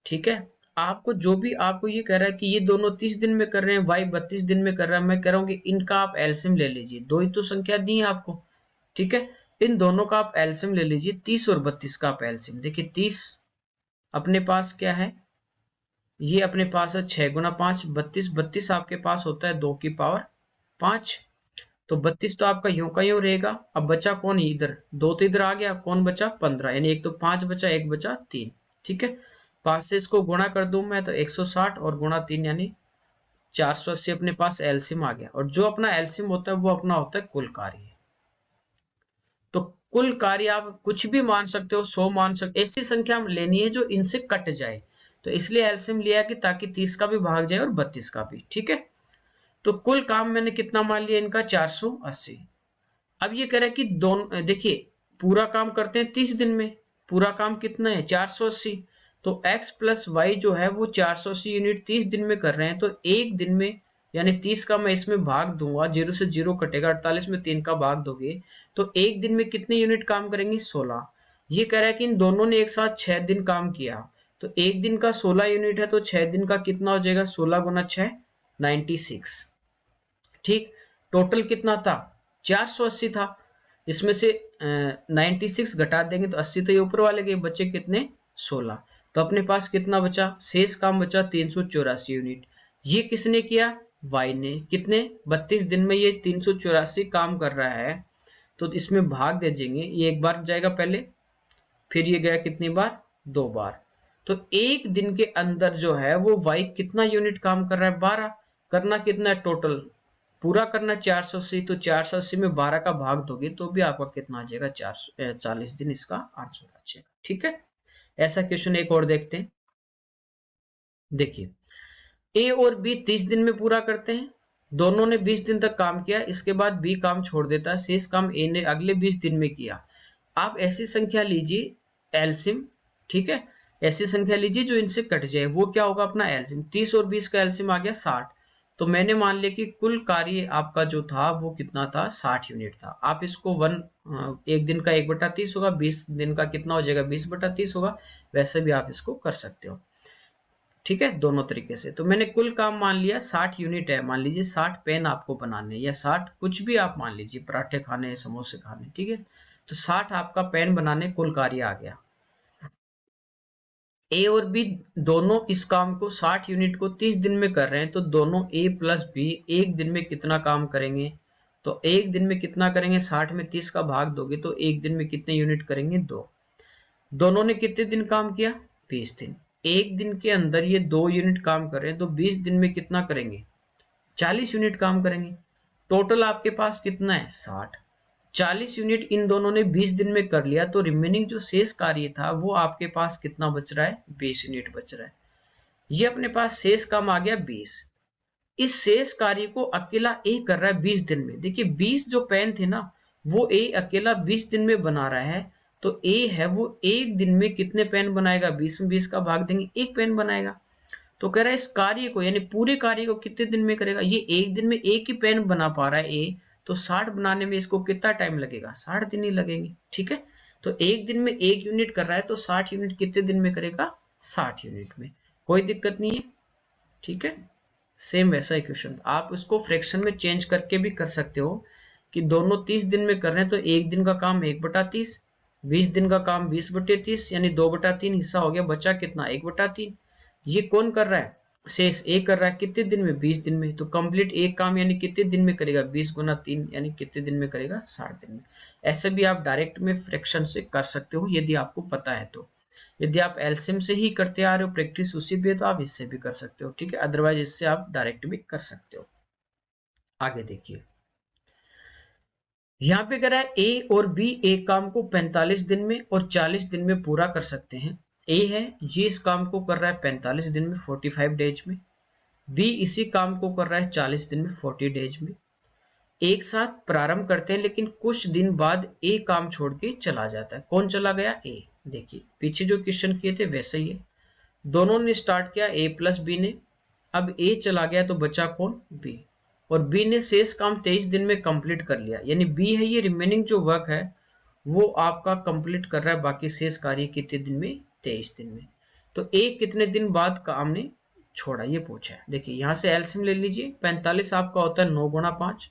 ठीक है। आपको जो भी आपको ये कह रहा है कि ये दोनों 30 दिन में कर रहे हैं, वाई 32 दिन में कर रहा है, मैं कह रहा हूँ कि इनका आप एलसीएम ले लीजिए। दो ही तो संख्या दी है आपको, ठीक है। इन दोनों का आप एलसीएम ले लीजिए, 30 और 32 का आप एलसीएम। देखिए 30 अपने पास क्या है, ये अपने पास है 6 गुना 5, 32, 32 आपके पास होता है 2 की पावर 5। तो 32 तो आपका यूं का यूं रहेगा। अब बचा कौन, इधर 2 तो इधर आ गया, कौन बचा 15, यानी एक तो 5 बचा, एक बचा 3, ठीक है। 5 से इसको गुणा कर दूं मैं तो 160 और गुणा 3 यानी 480 अपने पास एलसीएम आ गया। और जो अपना एलसीएम होता है वो अपना होता है कुल कार्य। तो कुल कार्य आप कुछ भी मान सकते हो, 100 मान सकते, ऐसी संख्या लेनी है जो इनसे कट जाए। तो इसलिए एलसीएम लिया कि ताकि 30 का भी भाग जाए और 32 का भी, ठीक है। तो कुल काम मैंने कितना मान लिया इनका, 480। अब ये कह रहा है कि दोनों, देखिए पूरा काम करते हैं 30 दिन में, पूरा काम कितना है 480। तो x प्लस वाई जो है वो 480 यूनिट 30 दिन में कर रहे हैं। तो एक दिन में यानी 30 का मैं इसमें भाग दूंगा, 0 से 0 कटेगा, 48 में 3 का भाग दोगे तो एक दिन में कितने यूनिट काम करेंगे, 16। ये कह रहा है कि इन दोनों ने एक साथ 6 दिन काम किया, तो एक दिन का 16 यूनिट है, तो 6 दिन का कितना हो जाएगा, 16 गुना 6 96, ठीक। टोटल कितना था, 480 था। इसमें से 96 घटा देंगे तो 80 तो ये ऊपर वाले के बचे कितने, 16। तो अपने पास कितना बचा, शेष काम बचा 384 यूनिट। ये किसने किया, वाई ने। कितने, 32 दिन में ये 384 काम कर रहा है। तो इसमें भाग दे देंगे, ये एक बार जाएगा पहले, फिर ये गया कितनी बार, 2 बार। तो एक दिन के अंदर जो है वो वाई कितना यूनिट काम कर रहा है, 12। करना कितना है टोटल, पूरा करना 480, तो 480 में 12 का भाग दोगे तो भी आपका कितना आ जाएगा, 40 दिन इसका आंसर आ जाएगा, ठीक है। ऐसा क्वेश्चन एक और देखते हैं। देखिए ए और बी 30 दिन में पूरा करते हैं, दोनों ने 20 दिन तक काम किया, इसके बाद बी काम छोड़ देता है, शेष काम ए ने अगले 20 दिन में किया। आप ऐसी संख्या लीजिए एलसीएम, ठीक है, ऐसी संख्या लीजिए जो इनसे कट जाए, वो क्या होगा अपना एलसीएम। 30 और 20 का एलसीएम आ गया 60। तो मैंने मान लिया कि कुल कार्य आपका जो था वो कितना था, 60 यूनिट था। आप इसको एक दिन का 1/30 होगा, 20 दिन का कितना हो जाएगा, 20/30 होगा। वैसे भी आप इसको कर सकते हो, ठीक है, दोनों तरीके से। तो मैंने कुल काम मान लिया 60 यूनिट है, मान लीजिए 60 पेन आपको बनाने, या 60 कुछ भी आप मान लीजिए, पराठे खाने, समोसे खाने, ठीक है। तो 60 आपका पेन बनाने कुल कार्य आ गया। ए और बी दोनों इस काम को 60 यूनिट को 30 दिन में कर रहे हैं, तो दोनों ए प्लस बी एक दिन में कितना काम करेंगे, तो एक दिन में कितना करेंगे, 60 में 30 का भाग दोगे तो एक दिन में कितने यूनिट करेंगे, 2। दोनों ने कितने दिन काम किया, 20 दिन। एक दिन के अंदर ये 2 यूनिट काम कर रहे हैं, तो 20 दिन में कितना करेंगे, 40 यूनिट काम करेंगे। टोटल आपके पास कितना है, 60। 40 यूनिट इन दोनों ने 20 दिन में कर लिया, तो रिमेनिंग जो शेष कार्य था वो आपके पास कितना बच रहा है, 20 यूनिट बच रहा है। ये अपने पास शेष काम आ गया 20। इस शेष कार्य को अकेला ए कर रहा है 20 दिन में। देखिए 20 जो पेन थे ना, वो ए अकेला 20 दिन में बना रहा है। तो ए है वो एक दिन में कितने पेन बनाएगा, 20 में 20 का भाग देंगे, एक पेन बनाएगा। तो कह रहा है इस कार्य को, यानी पूरे कार्य को कितने दिन में करेगा, ये एक दिन में एक ही पेन बना पा रहा है ए, तो 60 बनाने में इसको कितना टाइम लगेगा, 60 दिन ही लगेंगे, ठीक है। तो एक दिन में एक यूनिट कर रहा है, तो 60 यूनिट कितने दिन में करेगा, 60 यूनिट में। कोई दिक्कत नहीं है, ठीक है। सेम वैसा ही क्वेश्चन आप उसको फ्रैक्शन में चेंज करके भी कर सकते हो, कि दोनों 30 दिन में कर रहे हैं, तो एक दिन का काम 1/30, 20 दिन का काम 20/30, यानी 2/3 हिस्सा हो गया, बचा कितना, 1/3। ये कौन कर रहा है, शेष ए कर रहा है, कितने दिन में, 20 दिन में। तो कंप्लीट एक काम यानी कितने दिन में करेगा, 20 गुना 3 यानी कितने दिन में करेगा, 60 दिन में। ऐसे भी आप डायरेक्ट में फ्रैक्शन से कर सकते हो यदि आपको पता है तो। यदि आप एलसीएम से ही करते आ रहे हो, प्रैक्टिस उसी पे है, तो आप इससे भी कर सकते हो, ठीक है। अदरवाइज इससे आप डायरेक्ट भी कर सकते हो। आगे देखिए, यहाँ पे कह रहा है ए और बी एक काम को 45 दिन में और 40 दिन में पूरा कर सकते हैं। ए है ये इस काम को कर रहा है 45 दिन में, 45 डेज में। बी इसी काम को कर रहा है 40 दिन में, 40 डेज में। एक साथ प्रारंभ करते हैं लेकिन कुछ दिन बाद ए काम छोड़ के चला जाता है। कौन चला गया? ए। देखिए पीछे जो क्वेश्चन किए थे वैसे ही है, दोनों ने स्टार्ट किया ए प्लस बी ने, अब ए चला गया तो बचा कौन? बी। और बी ने शेष काम 23 दिन में कंप्लीट कर लिया, यानी बी है ये रिमेनिंग जो वर्क है वो आपका कंप्लीट कर रहा है, बाकी शेष कार्य कितने दिन में? 23 दिन में। तो ए कितने दिन बाद काम ने छोड़ा ये पूछा है। देखिए यहां से एलसीएम ले लीजिए, 45 आपका होता है 9 गुणा 5,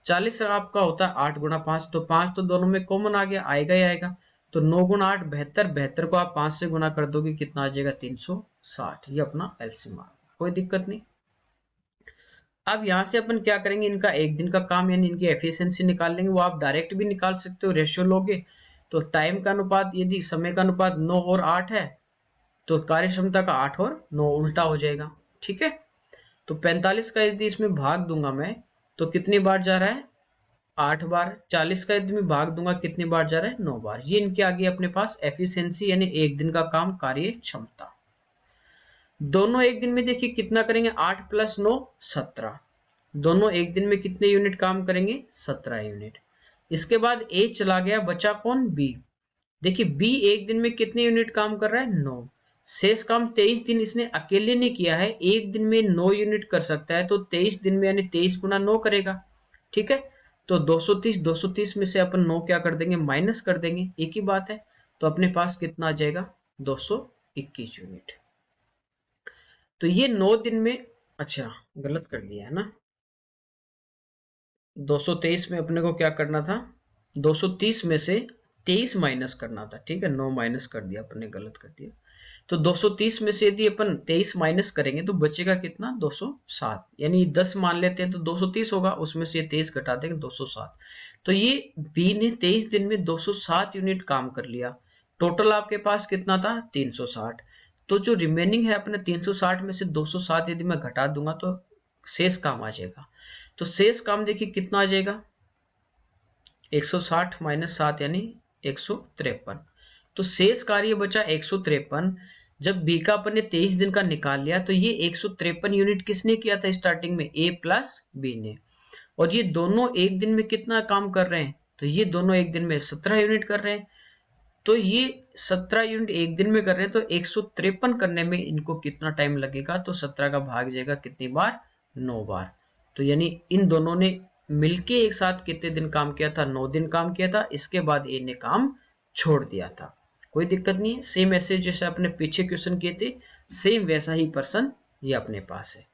40 आपका होता है 8 गुणा 5, तो 5 तो दोनों में कॉमन आ गया, आएगा ही आएगा। तो 9 गुणा 8 72, 72 को आप 5 से गुणा कर दोगे कितना आ जाएगा? 360। ये अपना एलसीएम आ गया, कोई दिक्कत नहीं। अब यहां से अपन क्या करेंगे, इनका एक दिन का काम यानी इनकी एफिशिएंसी निकाल लेंगे। वो आप डायरेक्ट भी निकाल सकते हो, रेशियो लोगे तो टाइम का अनुपात, यदि समय का अनुपात 9 और 8 है तो कार्य क्षमता का 8 और 9 उल्टा हो जाएगा। ठीक है, तो 45 का यदि इसमें भाग दूंगा मैं तो कितनी बार जा रहा है? 8 बार। 40 का यदि मैं भाग दूंगा कितनी बार जा रहा है? 9 बार। ये इनके आगे अपने पास एफिशिएंसी यानी एक दिन का काम, कार्य क्षमता। दोनों एक दिन में देखिए कितना करेंगे? 8 प्लस 9 17। दोनों एक दिन में कितने यूनिट काम करेंगे? 17 यूनिट। इसके बाद ए चला गया, बचा कौन? बी। देखिए बी एक दिन में कितने यूनिट काम कर रहा है? 9। शेष काम 23 दिन इसने अकेले ने किया है, एक दिन में 9 यूनिट कर सकता है तो 23 दिन में यानी 23 गुना 9 करेगा। ठीक है, तो 230 में से अपन 9 क्या कर देंगे? माइनस कर देंगे, एक ही बात है। तो अपने पास कितना आ जाएगा? 221 यूनिट। तो ये 9 दिन में, अच्छा गलत कर दिया है ना, 223 में अपने को क्या करना था? 230 में से 23 माइनस करना था। ठीक है, 9 माइनस कर दिया अपने, गलत कर दिया। तो 230 में से यदि अपन 23 माइनस करेंगे तो बचेगा कितना? 207। यानी 10 मान लेते हैं तो 230 होगा, उसमें से 23 घटा देंगे 207। तो ये बी ने 23 दिन में 207 यूनिट काम कर लिया। टोटल आपके पास कितना था? 360। तो जो रिमेनिंग है अपने 360 में से 207 यदि मैं घटा दूंगा तो शेष काम आ जाएगा। तो शेष काम देखिए कितना आ जाएगा? 160 माइनस 7 यानी 153। तो शेष कार्य बचा 153। जब बी का अपन ने 23 दिन का निकाल लिया तो ये 153 यूनिट किसने किया था स्टार्टिंग में? ए प्लस बी ने। और ये दोनों एक दिन में कितना काम कर रहे हैं? तो ये दोनों एक दिन में 17 यूनिट कर रहे हैं। तो ये 17 यूनिट एक दिन में कर रहे हैं, तो 153 करने में इनको कितना टाइम लगेगा? तो 17 का भाग जाएगा कितनी बार? 9 बार। तो यानी इन दोनों ने मिलके एक साथ कितने दिन काम किया था? 9 दिन काम किया था। इसके बाद ए ने काम छोड़ दिया था। कोई दिक्कत नहीं है, सेम ऐसे जैसे अपने पीछे क्वेश्चन किए थे सेम वैसा ही पर्सन ये अपने पास है।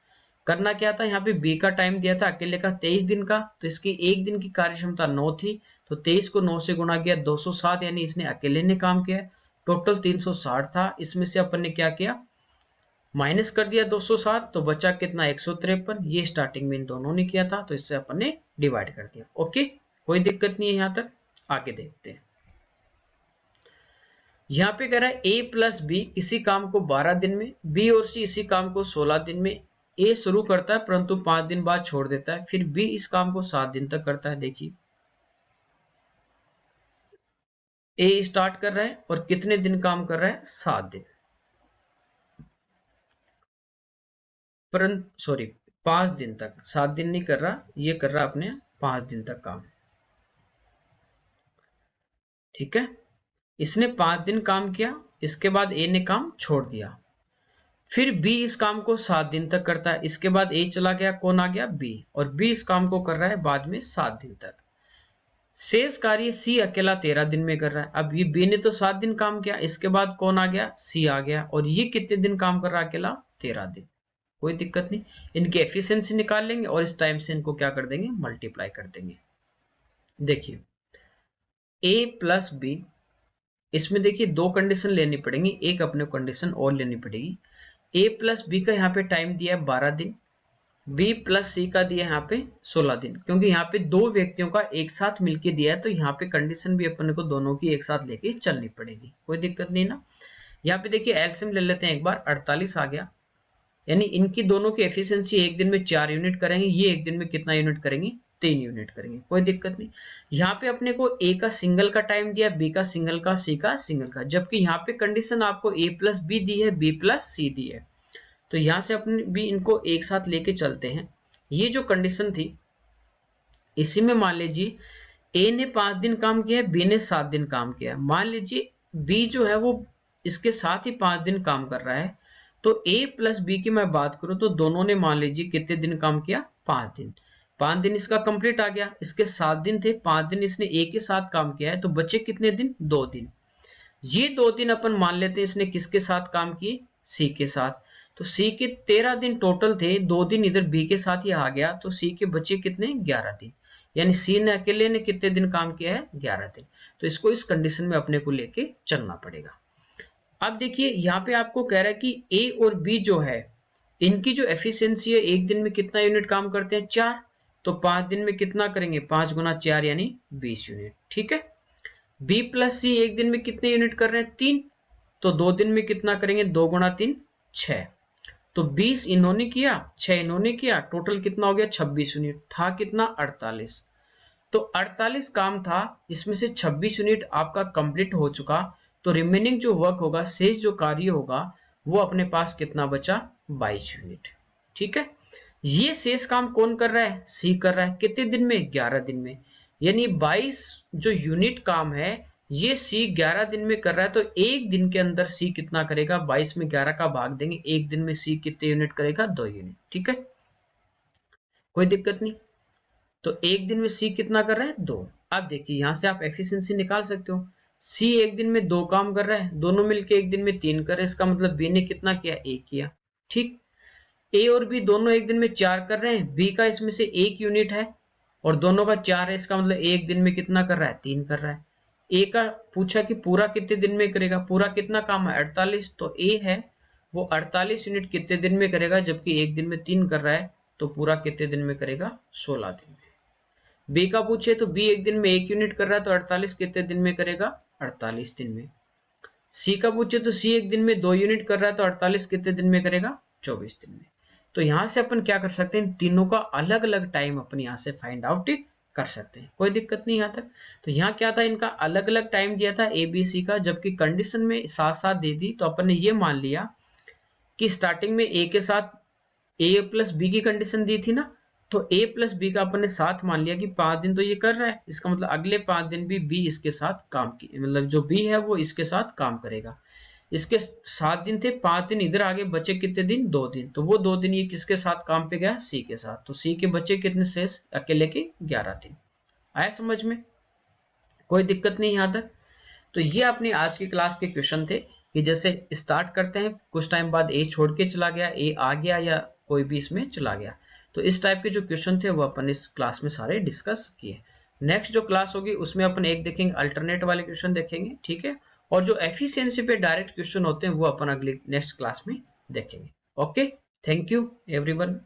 करना क्या था, यहाँ पे बी का टाइम दिया था अकेले का 23 दिन का, तो इसकी एक दिन की कार्य क्षमता 9 थी, तो 23 को 9 से गुणा किया 207, यानी इसने अकेले ने काम किया। टोटल 360 था, इसमें से अपन ने क्या किया? माइनस कर दिया 207, तो बचा कितना? 153। ये स्टार्टिंग में इन दोनों ने किया था तो इससे अपन ने डिवाइड कर दिया। ओके, कोई दिक्कत नहीं है यहां तक। आगे देखते हैं। यहाँ पे कह रहा है ए प्लस बी इसी काम को 12 दिन में, बी और सी इसी काम को 16 दिन में। ए शुरू करता है परंतु 5 दिन बाद छोड़ देता है, फिर बी इस काम को 7 दिन तक करता है। देखिए ए स्टार्ट कर रहा है और कितने दिन काम कर रहा है? 7 दिन। परंतु सॉरी 5 दिन तक, 7 दिन नहीं कर रहा, ये कर रहा अपने 5 दिन तक काम। ठीक है, इसने 5 दिन काम किया, इसके बाद ए ने काम छोड़ दिया, फिर बी इस काम को 7 दिन तक करता है, इसके बाद ए चला गया, कौन आ गया? बी। और बी इस काम को कर रहा है बाद में 7 दिन तक। शेष कार्य सी अकेला 13 दिन में कर रहा है। अब ये बी ने तो 7 दिन काम किया, इसके बाद कौन आ गया? सी आ गया, और ये कितने दिन काम कर रहा है अकेला? 13 दिन। कोई दिक्कत नहीं, इनकी एफिशिएंसी निकाल लेंगे और इस टाइम से इनको क्या कर देंगे? मल्टीप्लाई कर देंगे। देखिए ए प्लस बी, इसमें देखिए 2 कंडीशन लेनी पड़ेंगी, एक अपने कंडीशन और लेनी पड़ेगी। ए प्लस बी का यहाँ पे टाइम दिया है 12 दिन, बी प्लस सी का दिया है यहाँ पे 16 दिन, क्योंकि यहाँ पे 2 व्यक्तियों का एक साथ मिलके दिया है तो यहाँ पे कंडीशन भी अपन को दोनों की एक साथ लेके चलनी पड़ेगी। कोई दिक्कत नहीं ना। यहाँ पे देखिए एलसीएम ले लेते हैं एक बार, 48 आ गया, यानी इनकी दोनों की एफिशिएंसी एक दिन में 4 यूनिट करेंगे, ये एक दिन में कितना यूनिट करेंगे? 3 यूनिट करेंगे। कोई दिक्कत नहीं। यहाँ पे अपने को ए का सिंगल का टाइम दिया, बी का सिंगल का, सी का सिंगल का, जबकि यहाँ पे कंडीशन आपको ए प्लस बी दी है, बी प्लस सी दी है, तो यहाँ से अपने भी इनको एक साथ लेके चलते हैं। ये जो कंडीशन थी इसी में मान लीजिए ए ने 5 दिन काम किया है, बी ने 7 दिन काम किया है। मान लीजिए बी जो है वो इसके साथ ही 5 दिन काम कर रहा है, तो ए प्लस बी की मैं बात करूं तो दोनों ने मान लीजिए कितने दिन काम किया, 5 दिन। 5 दिन इसका कंप्लीट आ गया, इसके 7 दिन थे, 5 दिन इसने ए के साथ काम किया है, तो बचे कितने दिन, 2 दिन। ये 2 दिन अपन मान लेते हैं इसने किसके साथ काम किए, सी के साथ। तो सी के 13 दिन टोटल थे, 2 दिन इधर बी के साथ ही आ गया, तो सी के बचे कितने, 11 दिन। यानी सी ने अकेले ने कितने दिन काम किया है, 11 दिन। तो इसको इस कंडीशन में अपने को लेके चलना पड़ेगा। अब देखिए यहाँ पे आपको कह रहा है कि ए और बी जो है इनकी जो एफिशिएंसी है, एक दिन में कितना यूनिट काम करते हैं, 4। तो 5 दिन में कितना करेंगे, 5 गुना 4 यानी 20 यूनिट। ठीक है। बी प्लस सी एक दिन में कितने यूनिट कर रहे हैं, 3। तो 2 दिन में कितना करेंगे, 2 गुना 3 6। तो 20 इन्होंने किया, 6 इन्होंने किया, टोटल कितना हो गया, 26 यूनिट। था कितना, 48। तो 48 काम था, इसमें से 26 यूनिट आपका कंप्लीट हो चुका। तो रिमेनिंग जो वर्क होगा, शेष जो कार्य होगा, वो अपने पास कितना बचा, 22 यूनिट। ठीक है। ये शेष काम कौन कर रहा है, सी कर रहा है। कितने दिन में, 11 दिन में। यानी 22 जो यूनिट काम है ये सी 11 दिन में कर रहा है। तो एक दिन के अंदर सी कितना करेगा, 22 में 11 का भाग देंगे, एक दिन में सी कितने यूनिट करेगा, 2 यूनिट। ठीक है, कोई दिक्कत नहीं। तो एक दिन में सी कितना कर रहा है, 2। अब देखिए यहां से आप एफिशिएंसी निकाल सकते हो। सी एक दिन में 2 काम कर रहा है, दोनों मिलके एक दिन में 3 कर रहे हैं, इसका मतलब बी ने कितना किया, 1 किया। ठीक। ए और बी दोनों एक दिन में 4 कर रहे हैं, बी का इसमें से 1 यूनिट है और दोनों का 4 है, इसका मतलब एक दिन में कितना कर रहा है, 3 कर रहा है। ए का पूछा कि पूरा कितने दिन में करेगा, पूरा कितना काम है, 48। तो ए है वो 48 यूनिट कितने दिन में करेगा, जबकि एक दिन में 3 कर रहा है, तो पूरा कितने दिन में करेगा, 16 दिन में। बी का पूछे तो बी एक दिन में 1 यूनिट कर रहा है, तो 48 कितने दिन में करेगा, 48 दिन में। सी का पूछे तो सी एक दिन में 2 यूनिट कर रहा है, तो 48 कितने दिन में करेगा, 24 दिन में। तो यहां से अपन क्या कर सकते हैं, तीनों का अलग अलग टाइम अपन यहां से फाइंड आउट कर सकते हैं, कोई दिक्कत नहीं यहां तक। तो यहाँ क्या था, इनका अलग अलग टाइम दिया था ए बी सी का, जबकि कंडीशन में साथ साथ दे दी। तो अपन ने ये मान लिया कि स्टार्टिंग में ए के साथ ए प्लस बी की कंडीशन दी थी ना, तो ए प्लस बी का अपन ने साथ मान लिया कि 5 दिन तो ये कर रहा है, इसका मतलब अगले 5 दिन भी बी इसके साथ काम की, मतलब जो बी है वो इसके साथ काम करेगा। इसके 7 दिन थे, 5 दिन इधर आगे बचे कितने दिन, 2 दिन। तो वो 2 दिन ये किसके साथ काम पे गया, सी के साथ। तो सी के बचे कितने शेष, अकेले के 11 दिन। आया समझ में, कोई दिक्कत नहीं यहां तक। तो ये अपनी आज की क्लास के क्वेश्चन थे कि जैसे स्टार्ट करते हैं, कुछ टाइम बाद ए छोड़ के चला गया, ए आ गया या कोई भी इसमें चला गया। तो इस टाइप के जो क्वेश्चन थे वो अपन इस क्लास में सारे डिस्कस किए। नेक्स्ट जो क्लास होगी उसमें अपन एक देखेंगे अल्टरनेट वाले क्वेश्चन देखेंगे, ठीक है। और जो एफिशिएंसी पे डायरेक्ट क्वेश्चन होते हैं वो अपन अगली नेक्स्ट क्लास में देखेंगे। Okay, thank you everyone.